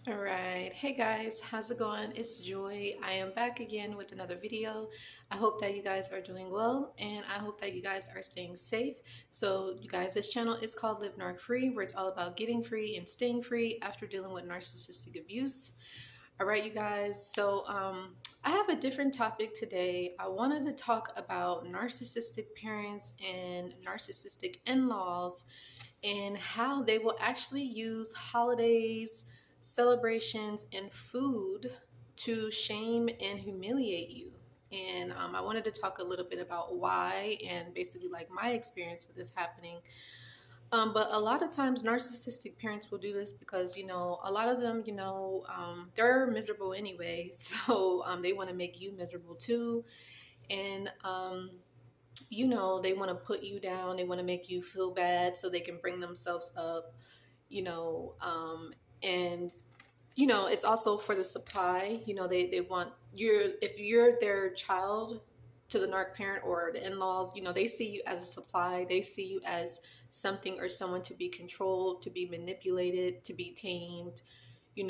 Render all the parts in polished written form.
All right. Hey guys, how's it going? It's Joy. I am back again with another video. I hope that you guys are doing well and I hope that you guys are staying safe. So, you guys, this channel is called Live Narc Free, where it's all about getting free and staying free after dealing with narcissistic abuse. All right, you guys. I have a different topic today. I wanted to talk about narcissistic parents and narcissistic in-laws and how they will actually use holidays, celebrations, and food to shame and humiliate you. And I wanted to talk a little bit about why and basically like my experience with this happening. But a lot of times, narcissistic parents will do this because, a lot of them, they're miserable anyway. So they want to make you miserable too. And, they want to put you down. They want to make you feel bad so they can bring themselves up, you know, and it's also for the supply. They want if you're their child to the narc parent or the in-laws, they see you as a supply. They see you as something or someone to be controlled, to be manipulated, to be tamed. You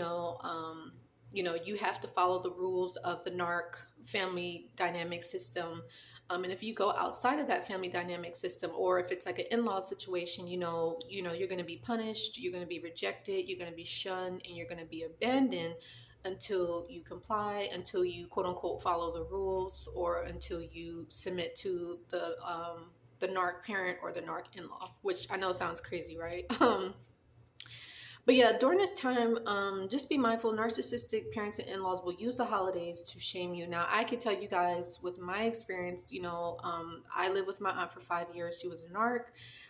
have to follow the rules of the narc family dynamic system. And if you go outside of that family dynamic system, or if it's like an in-law situation, you're going to be punished, you're going to be rejected, you're going to be shunned, and you're going to be abandoned until you comply, until you quote unquote follow the rules, or until you submit to the narc parent or the narc in-law, which I know sounds crazy, right? But yeah, during this time, just be mindful. Narcissistic parents and in-laws will use the holidays to shame you. Now, I can tell you guys with my experience, I lived with my aunt for 5 years. She was a narc.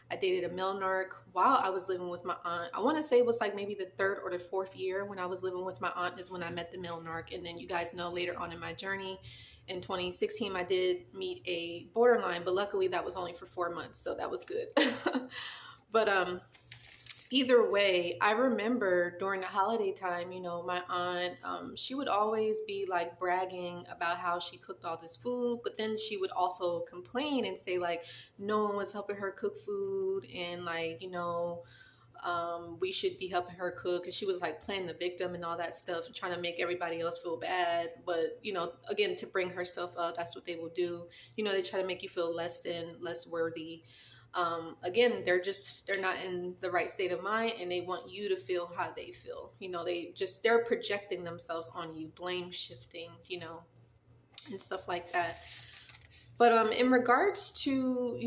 I dated a male narc while I was living with my aunt. I want to say it was like maybe the third or the fourth year when I was living with my aunt is when I met the male narc. And then you guys know later on in my journey, in 2016, I did meet a borderline, but luckily that was only for 4 months. So that was good. But either way, I remember during the holiday time, my aunt, she would always be like bragging about how she cooked all this food, but then she would also complain and say like no one was helping her cook food, and like, we should be helping her cook. And she was like playing the victim and all that stuff and trying to make everybody else feel bad. But, again, to bring herself up, that's what they will do. They try to make you feel less than, less worthy. Again, they're not in the right state of mind, and they want you to feel how they feel. They're projecting themselves on you, blame shifting, and stuff like that. But in regards to,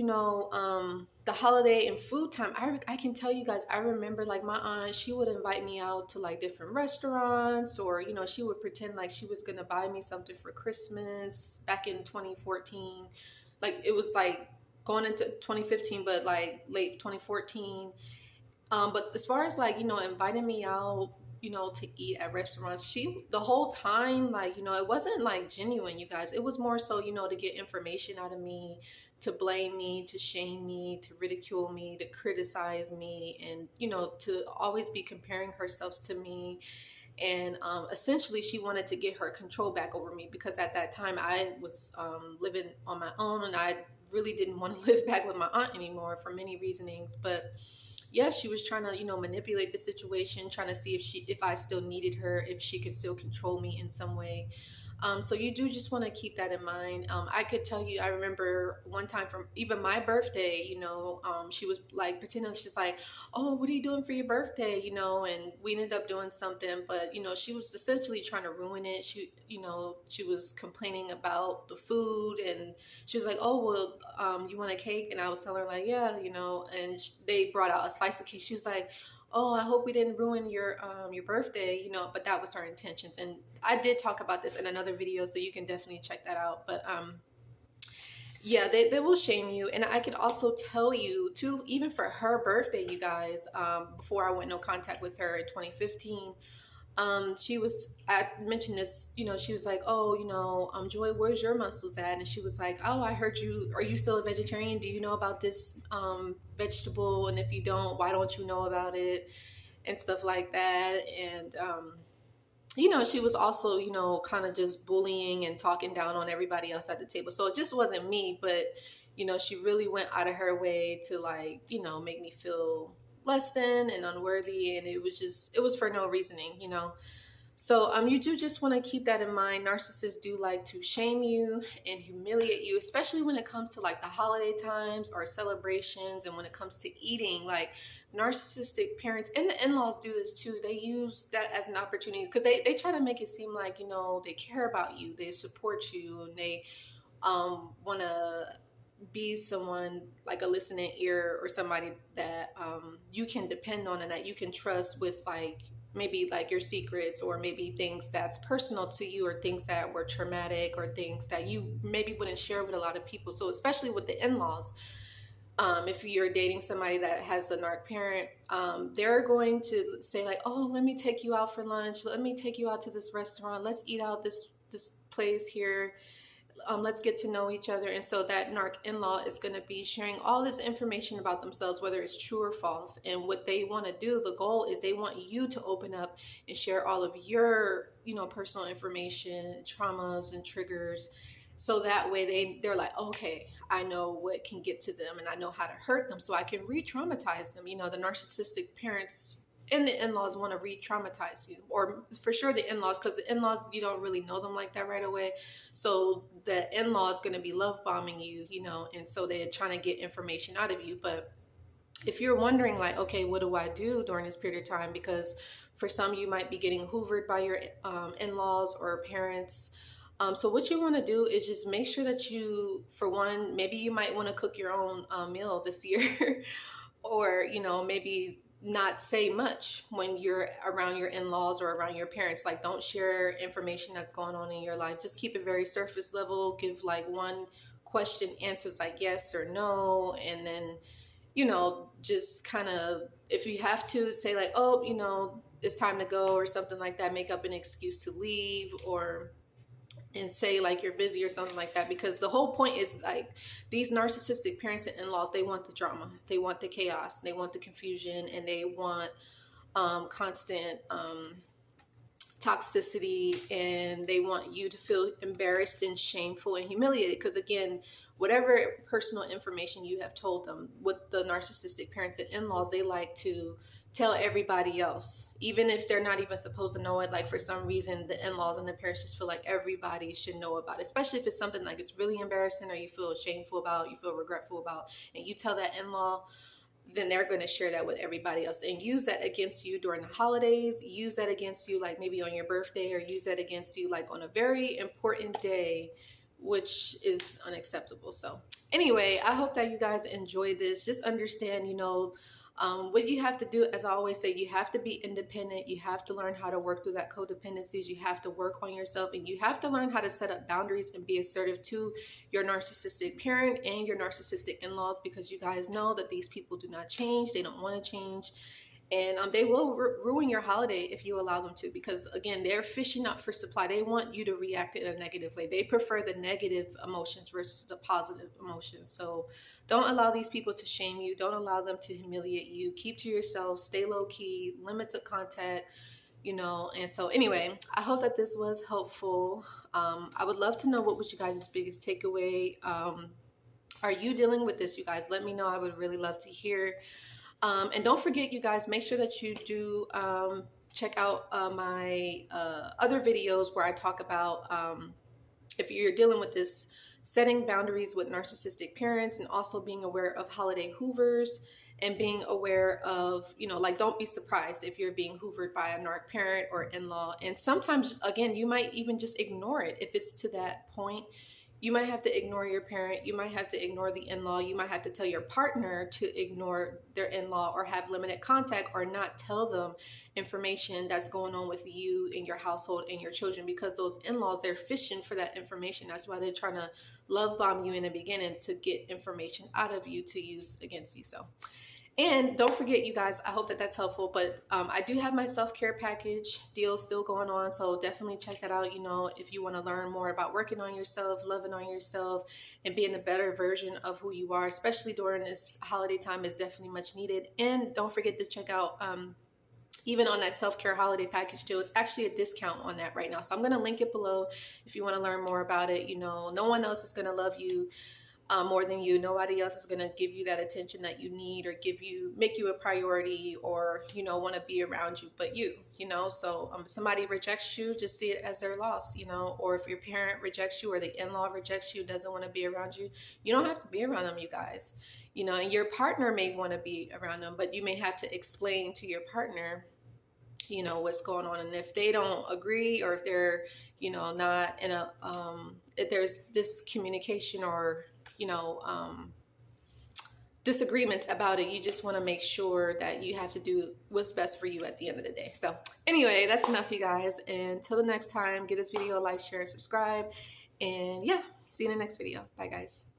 the holiday and food time, I can tell you guys, I remember like my aunt, she would invite me out to like different restaurants, or, she would pretend like she was going to buy me something for Christmas back in 2014. Like it was like going into 2015, but like late 2014. But as far as like, inviting me out, to eat at restaurants, she, the whole time, like, it wasn't like genuine, you guys. It was more so, to get information out of me, to blame me, to shame me, to ridicule me, to criticize me, and, to always be comparing herself to me. And essentially, she wanted to get her control back over me, because at that time I was living on my own, and I really didn't want to live back with my aunt anymore for many reasonings. But yeah, she was trying to, manipulate the situation, trying to see if I still needed her, if she could still control me in some way. So you do just want to keep that in mind. I could tell you, I remember one time from even my birthday, she was like pretending, she's like, oh, what are you doing for your birthday? And we ended up doing something, but, she was essentially trying to ruin it. She was complaining about the food, and she was like, oh, well, you want a cake? And I was telling her like, yeah, and they brought out a slice of cake. She was like, oh, I hope we didn't ruin your birthday, but that was her intentions. And I did talk about this in another video, so you can definitely check that out. But yeah, they will shame you. And I could also tell you too, even for her birthday, you guys, before I went no contact with her in 2015, I mentioned this, she was like, oh, Joy, where's your muscles at? And she was like, oh, I heard are you still a vegetarian? Do you know about this vegetable? And if you don't, why don't you know about it? And stuff like that. And, she was also, kind of just bullying and talking down on everybody else at the table. So it just wasn't me, but, she really went out of her way to like, make me feel less than and unworthy, and it was for no reasoning, So you do just want to keep that in mind. Narcissists do like to shame you and humiliate you, especially when it comes to like the holiday times or celebrations, and when it comes to eating. Like narcissistic parents and the in-laws do this too. They use that as an opportunity because they try to make it seem like, they care about you, they support you, and they want to be someone like a listening ear, or somebody that you can depend on and that you can trust with, like maybe like your secrets, or maybe things that's personal to you, or things that were traumatic, or things that you maybe wouldn't share with a lot of people. So especially with the in-laws, if you're dating somebody that has a narc parent, they're going to say like, oh, let me take you out for lunch, let me take you out to this restaurant, let's eat out this place here, let's get to know each other. And so that narc in-law is going to be sharing all this information about themselves, whether it's true or false. And what they want to do, the goal is they want you to open up and share all of your, personal information, traumas and triggers. So that way they're like, okay, I know what can get to them, and I know how to hurt them, so I can re-traumatize them. The narcissistic parents and the in-laws want to re-traumatize you, or for sure the in-laws, because the in-laws, you don't really know them like that right away. So the in-law is going to be love bombing you, and so they're trying to get information out of you. But if you're wondering like, okay, what do I do during this period of time? Because for some, you might be getting hoovered by your in-laws or parents. So what you want to do is just make sure that you, for one, maybe you might want to cook your own meal this year, or, maybe not say much when you're around your in-laws or around your parents. Like, don't share information that's going on in your life. Just keep it very surface level. Give like one question answers, like yes or no. And then, just kind of, if you have to, say like, oh, it's time to go, or something like that. Make up an excuse to leave, and say like you're busy or something like that. Because the whole point is like, these narcissistic parents and in-laws, they want the drama, they want the chaos, they want the confusion, and they want constant toxicity, and they want you to feel embarrassed and shameful and humiliated. Because again, whatever personal information you have told them, with the narcissistic parents and in-laws, they like to tell everybody else, even if they're not even supposed to know it. Like, for some reason, the in-laws and the parents just feel like everybody should know about it, especially if it's something like it's really embarrassing, or you feel shameful about, you feel regretful about, and you tell that in-law, then they're going to share that with everybody else and use that against you during the holidays, use that against you like maybe on your birthday, or use that against you like on a very important day, which is unacceptable. So anyway, I hope that you guys enjoy this. Just understand, what you have to do, as I always say, you have to be independent. You have to learn how to work through that codependencies. You have to work on yourself, and you have to learn how to set up boundaries and be assertive to your narcissistic parent and your narcissistic in-laws, because you guys know that these people do not change. They don't want to change. And they will ruin your holiday if you allow them to, because again, they're fishing up for supply. They want you to react in a negative way. They prefer the negative emotions versus the positive emotions. So don't allow these people to shame you. Don't allow them to humiliate you. Keep to yourself, stay low key, limited contact, And so anyway, I hope that this was helpful. I would love to know, what was you guys' biggest takeaway? Are you dealing with this, you guys? Let me know. I would really love to hear. And don't forget, you guys, make sure that you do check out my other videos where I talk about if you're dealing with this, setting boundaries with narcissistic parents, and also being aware of holiday hoovers, and being aware of, like, don't be surprised if you're being hoovered by a narc parent or in-law. And sometimes, again, you might even just ignore it if it's to that point. You might have to ignore your parent. You might have to ignore the in-law. You might have to tell your partner to ignore their in-law, or have limited contact, or not tell them information that's going on with you and your household and your children, because those in-laws, they're fishing for that information. That's why they're trying to love bomb you in the beginning, to get information out of you to use against you. So, and don't forget, you guys, I hope that that's helpful, but I do have my self-care package deal still going on, so definitely check that out. If you want to learn more about working on yourself, loving on yourself, and being a better version of who you are, especially during this holiday time, is definitely much needed. And don't forget to check out, even on that self-care holiday package deal, it's actually a discount on that right now. So I'm going to link it below if you want to learn more about it. No one else is going to love you more than you. Nobody else is going to give you that attention that you need, or make you a priority, or, want to be around you, but you. So if somebody rejects you, just see it as their loss, or if your parent rejects you, or the in-law rejects you, doesn't want to be around you, you don't have to be around them, you guys. And your partner may want to be around them, but you may have to explain to your partner, what's going on. And if they don't agree, or if they're, not in a, if there's discommunication, or, disagreement about it, you just want to make sure that you have to do what's best for you at the end of the day. So anyway, that's enough, you guys. And until the next time, give this video a like, share, and subscribe. And yeah, see you in the next video. Bye, guys.